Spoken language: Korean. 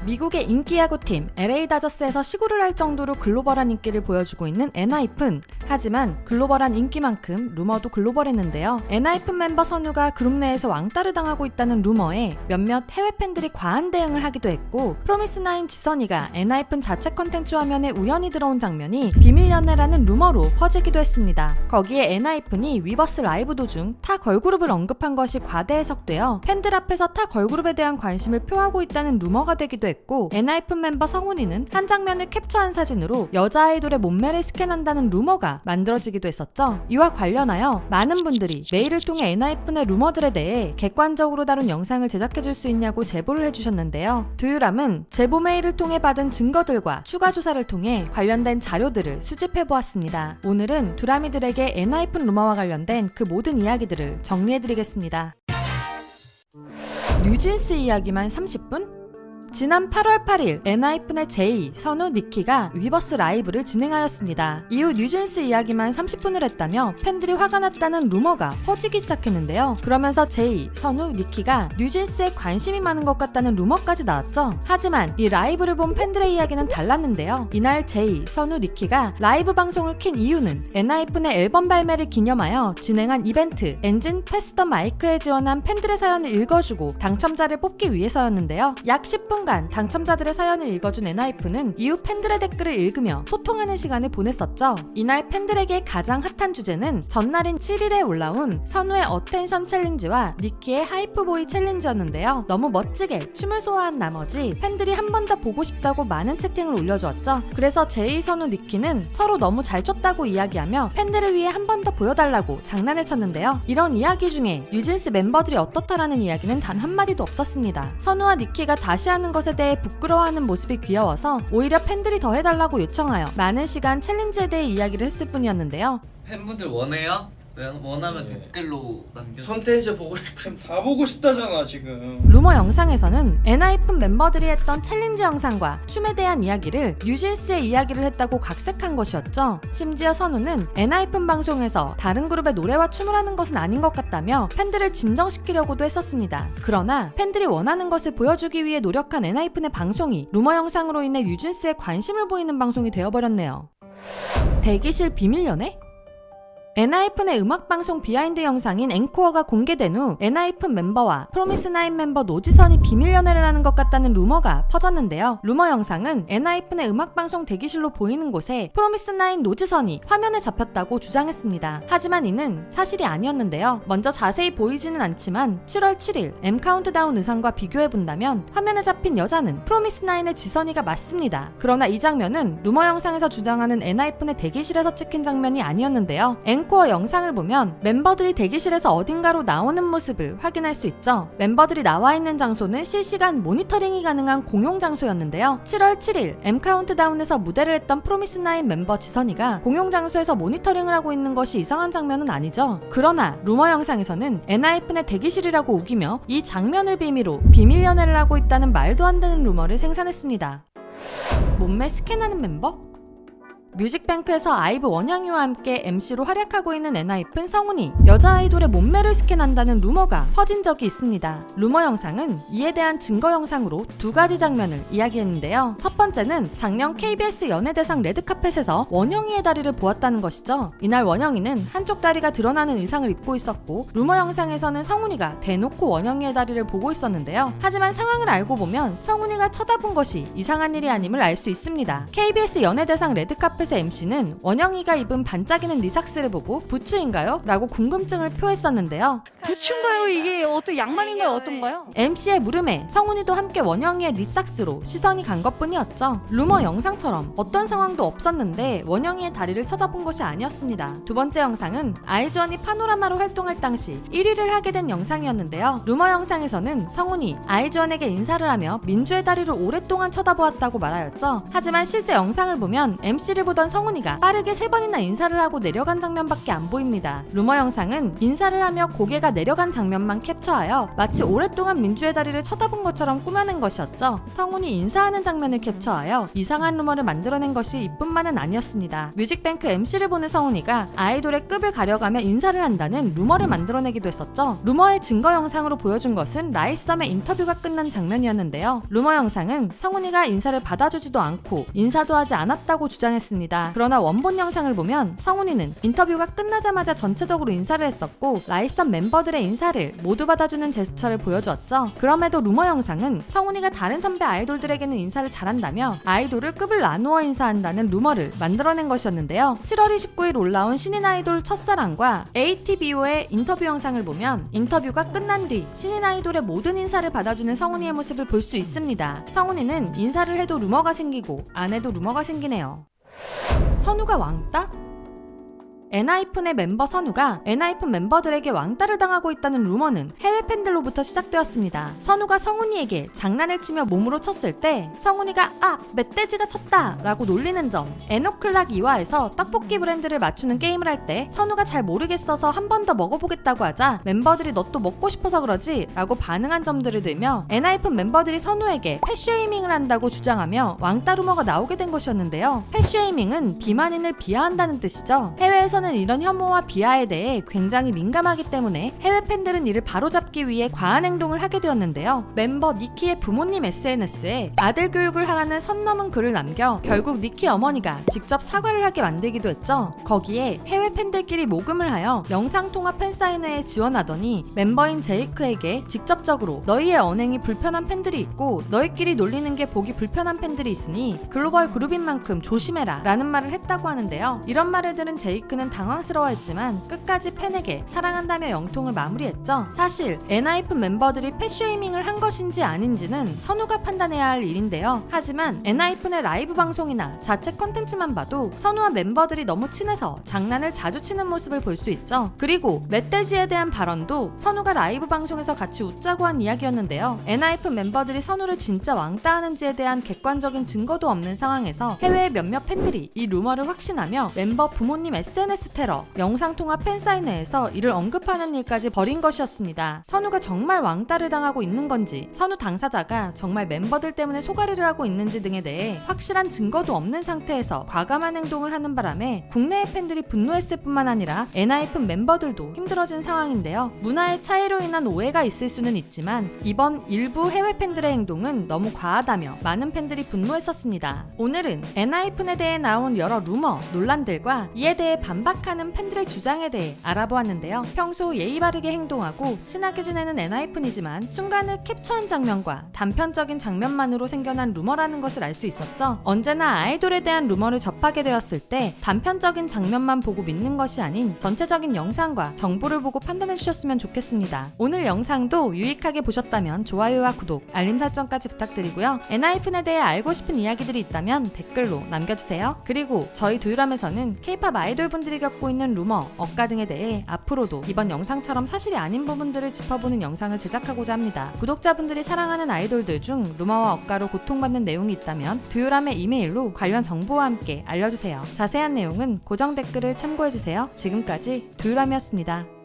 미국의 인기 야구팀 LA 다저스에서 시구를 할 정도로 글로벌한 인기를 보여주고 있는 엔하이픈. 하지만 글로벌한 인기만큼 루머도 글로벌했는데요. 엔하이픈 멤버 선우가 그룹 내에서 왕따를 당하고 있다는 루머에 몇몇 해외 팬들이 과한 대응을 하기도 했고, 프로미스나인 지선이가 엔하이픈 자체 컨텐츠 화면에 우연히 들어온 장면이 비밀 연애라는 루머로 퍼지기도 했습니다. 거기에 엔하이픈이 위버스 라이브 도중 타 걸그룹을 언급한 것이 과대 해석되어 팬들 앞에서 타 걸그룹에 대한 관심을 표하고 있다는 루머가 되기도 했고, 엔하이픈 멤버 성훈이는 한 장면을 캡처한 사진으로 여자 아이돌의 몸매를 스캔한다는 루머가 만들어지기도 했었죠. 이와 관련하여 많은 분들이 메일을 통해 엔하이픈의 루머들에 대해 객관적으로 다룬 영상을 제작해줄 수 있냐고 제보를 해주셨는데요. 두유람은 제보 메일을 통해 받은 증거들과 추가 조사를 통해 관련된 자료들을 수집해보았습니다. 오늘은 두라미들에게 엔하이픈 루머와 관련된 그 모든 이야기들을 정리해드리겠습니다. 뉴진스 이야기만 30분? 지난 8월 8일 엔하이픈의 제이, 선우, 니키가 위버스 라이브를 진행하였습니다. 이후 뉴진스 이야기만 30분을 했다며 팬들이 화가 났다는 루머가 퍼지기 시작했는데요. 그러면서 제이, 선우, 니키가 뉴진스에 관심이 많은 것 같다는 루머까지 나왔죠. 하지만 이 라이브를 본 팬들의 이야기는 달랐는데요. 이날 제이, 선우, 니키가 라이브 방송을 킨 이유는 엔하이픈의 앨범 발매를 기념하여 진행한 이벤트 엔진 패스 더 마이크에 지원한 팬들의 사연을 읽어주고 당첨자를 뽑기 위해서였는데요. 약 10분 당첨자들의 사연을 읽어준 엔하이픈은 이후 팬들의 댓글을 읽으며 소통하는 시간을 보냈었죠. 이날 팬들에게 가장 핫한 주제는 전날인 7일에 올라온 선우의 어텐션 챌린지와 니키의 하이프보이 챌린지였는데요. 너무 멋지게 춤을 소화한 나머지 팬들이 한 번 더 보고 싶다고 많은 채팅을 올려주었죠. 그래서 제이, 선우, 니키는 서로 너무 잘 췄다고 이야기하며 팬들을 위해 한 번 더 보여달라고 장난을 쳤는데요. 이런 이야기 중에 뉴진스 멤버들이 어떻다라는 이야기는 단 한마디도 없었습니다. 선우와 니키가 다시 하는 것에 대해 부끄러워하는 모습이 귀여워서 오히려 팬들이 더 해달라고 요청하여 많은 시간 챌린지에 대해 이야기를 했을 뿐이었는데요. 팬분들 원해요? 원하면 댓글로 남겨주세요. 선텐지 보고 싶으면 다 보고 싶다잖아 지금. 루머 영상에서는 엔하이픈 멤버들이 했던 챌린지 영상과 춤에 대한 이야기를 뉴진스의 이야기를 했다고 각색한 것이었죠. 심지어 선우는 엔하이픈 방송에서 다른 그룹의 노래와 춤을 하는 것은 아닌 것 같다며 팬들을 진정시키려고도 했었습니다. 그러나 팬들이 원하는 것을 보여주기 위해 노력한 엔하이픈의 방송이 루머 영상으로 인해 뉴진스에 관심을 보이는 방송이 되어버렸네요. 대기실 비밀 연애? 엔하이픈의 음악방송 비하인드 영상인 앵코어가 공개된 후 엔하이픈 멤버와 프로미스나인 멤버 노지선이 비밀 연애를 하는 것 같다는 루머가 퍼졌는데요. 루머 영상은 엔하이픈의 음악방송 대기실로 보이는 곳에 프로미스나인 노지선이 화면에 잡혔다고 주장했습니다. 하지만 이는 사실이 아니었는데요. 먼저 자세히 보이지는 않지만 7월 7일 M 카운트다운 의상과 비교해본다면 화면에 잡힌 여자는 프로미스나인의 지선이가 맞습니다. 그러나 이 장면은 루머 영상에서 주장하는 엔하이픈의 대기실에서 찍힌 장면이 아니었는데요. 앵코어 영상을 보면 멤버들이 대기실에서 어딘가로 나오는 모습을 확인할 수 있죠. 멤버들이 나와 있는 장소는 실시간 모니터링이 가능한 공용 장소였는데요. 7월 7일 M 카운트다운에서 무대를 했던 프로미스나인 멤버 지선이가 공용 장소에서 모니터링을 하고 있는 것이 이상한 장면은 아니죠. 그러나 루머 영상에서는 엔하이픈의 대기실이라고 우기며 이 장면을 빌미로 비밀 연애를 하고 있다는 말도 안 되는 루머를 생산했습니다. 몸매 스캔하는 멤버? 뮤직뱅크에서 아이브 원영이와 함께 MC로 활약하고 있는 엔하이픈 성훈이 여자 아이돌의 몸매를 스캔한다는 루머가 퍼진 적이 있습니다. 루머 영상은 이에 대한 증거 영상으로 두 가지 장면을 이야기했는데요. 첫 번째는 작년 KBS 연예대상 레드카펫에서 원영이의 다리를 보았다는 것이죠. 이날 원영이는 한쪽 다리가 드러나는 의상을 입고 있었고, 루머 영상에서는 성훈이가 대놓고 원영이의 다리를 보고 있었는데요. 하지만 상황을 알고 보면 성훈이가 쳐다본 것이 이상한 일이 아님을 알 수 있습니다. KBS 연예대상 레드카펫 MC는 원영이가 입은 반짝이는 리삭스를 보고 부츠인가요? 라고 궁금증을 표했었는데요. 부츠인가요? 이게 어떤 양말인가요? 어떤가요? MC의 물음에 성훈이도 함께 원영이의 리삭스로 시선이 간 것뿐이었죠. 루머 영상처럼 어떤 상황도 없었는데 원영이의 다리를 쳐다본 것이 아니었습니다. 두 번째 영상은 아이즈원이 파노라마로 활동할 당시 1위를 하게 된 영상이었는데요. 루머 영상에서는 성훈이 아이즈원에게 인사를 하며 민주의 다리를 오랫동안 쳐다보았다고 말하였죠. 하지만 실제 영상을 보면 MC를 보던 쳐다보던 성훈이가 빠르게 3번이나 인사를 하고 내려간 장면밖에 안 보입니다. 루머 영상은 인사를 하며 고개가 내려간 장면만 캡처하여 마치 오랫동안 민주의 다리를 쳐다본 것처럼 꾸며낸 것이었죠. 성훈이 인사하는 장면을 캡처하여 이상한 루머를 만들어낸 것이 이뿐만은 아니었습니다. 뮤직뱅크 MC를 보는 성훈이가 아이돌의 급을 가려가며 인사를 한다는 루머를 만들어내기도 했었죠. 루머의 증거 영상으로 보여준 것은 라이썸의 인터뷰가 끝난 장면이었는데요. 루머 영상은 성훈이가 인사를 받아주지도 않고 인사도 하지 않았다고 주장했습니다. 그러나 원본 영상을 보면 성훈이는 인터뷰가 끝나자마자 전체적으로 인사를 했었고 라이썸 멤버들의 인사를 모두 받아주는 제스처를 보여주었죠. 그럼에도 루머 영상은 성훈이가 다른 선배 아이돌들에게는 인사를 잘한다며 아이돌을 급을 나누어 인사한다는 루머를 만들어낸 것이었는데요. 7월 29일 올라온 신인 아이돌 첫사랑과 ATBO의 인터뷰 영상을 보면 인터뷰가 끝난 뒤 신인 아이돌의 모든 인사를 받아주는 성훈이의 모습을 볼 수 있습니다. 성훈이는 인사를 해도 루머가 생기고 안 해도 루머가 생기네요. 선우가 왕따? 엔하이픈의 member 선우가 엔하이픈 멤버들에게 왕따를 당하고 있다는 루머는 해외 팬들로부터 시작되었습니다. 선우가 성훈이에게 장난을 치며 몸으로 쳤을 때 성훈이가 아! 멧돼지가 쳤다! 라고 놀리는 점, 에노클락 2화에서 떡볶이 브랜드를 맞추는 게임을 할 때 선우가 잘 모르겠어서 한 번 더 먹어보겠다고 하자 멤버들이 너 또 먹고 싶어서 그러지? 라고 반응한 점들을 들며 엔하이픈 멤버들이 선우에게 펫쉐이밍을 한다고 주장하며 왕따 루머가 나오게 된 것이었는데요. 펫쉐이밍은 비만인을 비하한다는 뜻이죠. 해외에서는 이런 혐오와 비하에 대해 굉장히 민감하기 때문에 해외 팬들은 이를 바로잡기 위해 과한 행동을 하게 되었는데요. 멤버 니키의 부모님 SNS에 아들 교육을 하라는 선 넘은 글을 남겨 결국 니키 어머니가 직접 사과를 하게 만들기도 했죠. 거기에 해외 팬들끼리 모금을 하여 영상통화 팬사인회에 지원하더니 멤버인 제이크에게 직접적으로 너희의 언행이 불편한 팬들이 있고 너희끼리 놀리는 게 보기 불편한 팬들이 있으니 글로벌 그룹인 만큼 조심해라 라는 말을 했다고 하는데요. 이런 말을 들은 제이크는 당황스러워했지만 끝까지 팬에게 사랑한다며 영통을 마무리했죠. 사실 엔하이픈 멤버들이 펫쉐이밍을 한 것인지 아닌지는 선우가 판단해야 할 일인데요. 하지만 엔하이픈의 라이브 방송이나 자체 컨텐츠만 봐도 선우와 멤버들이 너무 친해서 장난을 자주 치는 모습을 볼 수 있죠. 그리고 멧돼지에 대한 발언도 선우가 라이브 방송에서 같이 웃자고 한 이야기였는데요. 엔하이픈 멤버들이 선우를 진짜 왕따하는지에 대한 객관적인 증거도 없는 상황에서 해외의 몇몇 팬들이 이 루머를 확신하며 멤버 부모님 SNS 테러, 영상통화 팬사인회에서 이를 언급하는 일까지 벌인 것이었습니다. 선우가 정말 왕따를 당하고 있는 건지, 선우 당사자가 정말 멤버들 때문에 소가리를 하고 있는지 등에 대해 확실한 증거도 없는 상태에서 과감한 행동을 하는 바람에 국내의 팬들이 분노했을 뿐만 아니라 엔하이픈 멤버들도 힘들어진 상황인데요. 문화의 차이로 인한 오해가 있을 수는 있지만 이번 일부 해외 팬들의 행동은 너무 과하다며 많은 팬들이 분노했었습니다. 오늘은 엔하이픈에 대해 나온 여러 루머, 논란들과 이에 대해 반박하는 팬들의 주장에 대해 알아보았는데요. 평소 예의 바르게 행동하고 친하게 지내는 엔하이픈이지만 순간을 캡처한 장면과 단편적인 장면만으로 생겨난 루머라는 것을 알 수 있었죠. 언제나 아이돌에 대한 루머를 접하게 되었을 때 단편적인 장면만 보고 믿는 것이 아닌 전체적인 영상과 정보를 보고 판단해 주셨으면 좋겠습니다. 오늘 영상도 유익하게 보셨다면 좋아요와 구독, 알림 설정까지 부탁드리고요. 엔하이픈에 대해 알고 싶은 이야기들이 있다면 댓글로 남겨주세요. 그리고 저희 두유람에서는 K-POP 아이돌분들이 겪고 있는 루머, 억가 등에 대해 앞으로도 이번 영상처럼 사실이 아닌 부분들을 짚어보는 영상을 제작하고자 합니다. 구독자분들이 사랑하는 아이돌들 중 루머와 억가로 고통받는 내용이 있다면 두유람의 이메일로 관련 정보와 함께 알려주세요. 자세한 내용은 고정 댓글을 참고해주세요. 지금까지 두유람이었습니다.